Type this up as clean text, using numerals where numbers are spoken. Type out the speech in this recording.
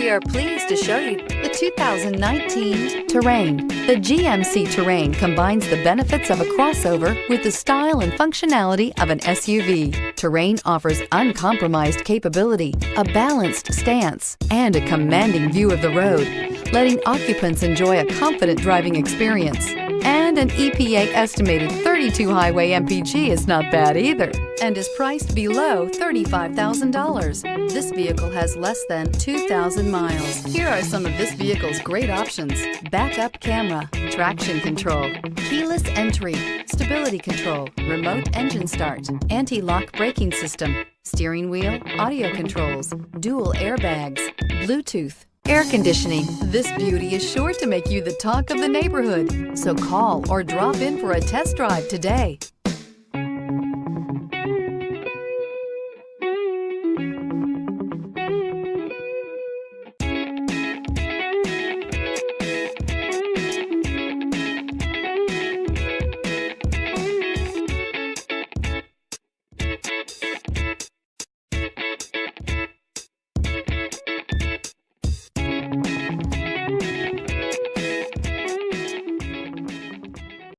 We are pleased to show you the 2019 Terrain. The GMC Terrain combines the benefits of a crossover with the style and functionality of an SUV. Terrain offers uncompromised capability, a balanced stance, and a commanding view of the road, letting occupants enjoy a confident driving experience. And an EPA estimated 32 highway MPG is not bad either, and is priced below $35,000. This vehicle has less than 2,000 miles. Here are some of this vehicle's great options: backup camera, traction control, keyless entry, stability control, remote engine start, anti-lock braking system, steering wheel audio controls, dual airbags, Bluetooth, air conditioning. This beauty is sure to make you the talk of the neighborhood. So call or drop in for a test drive today.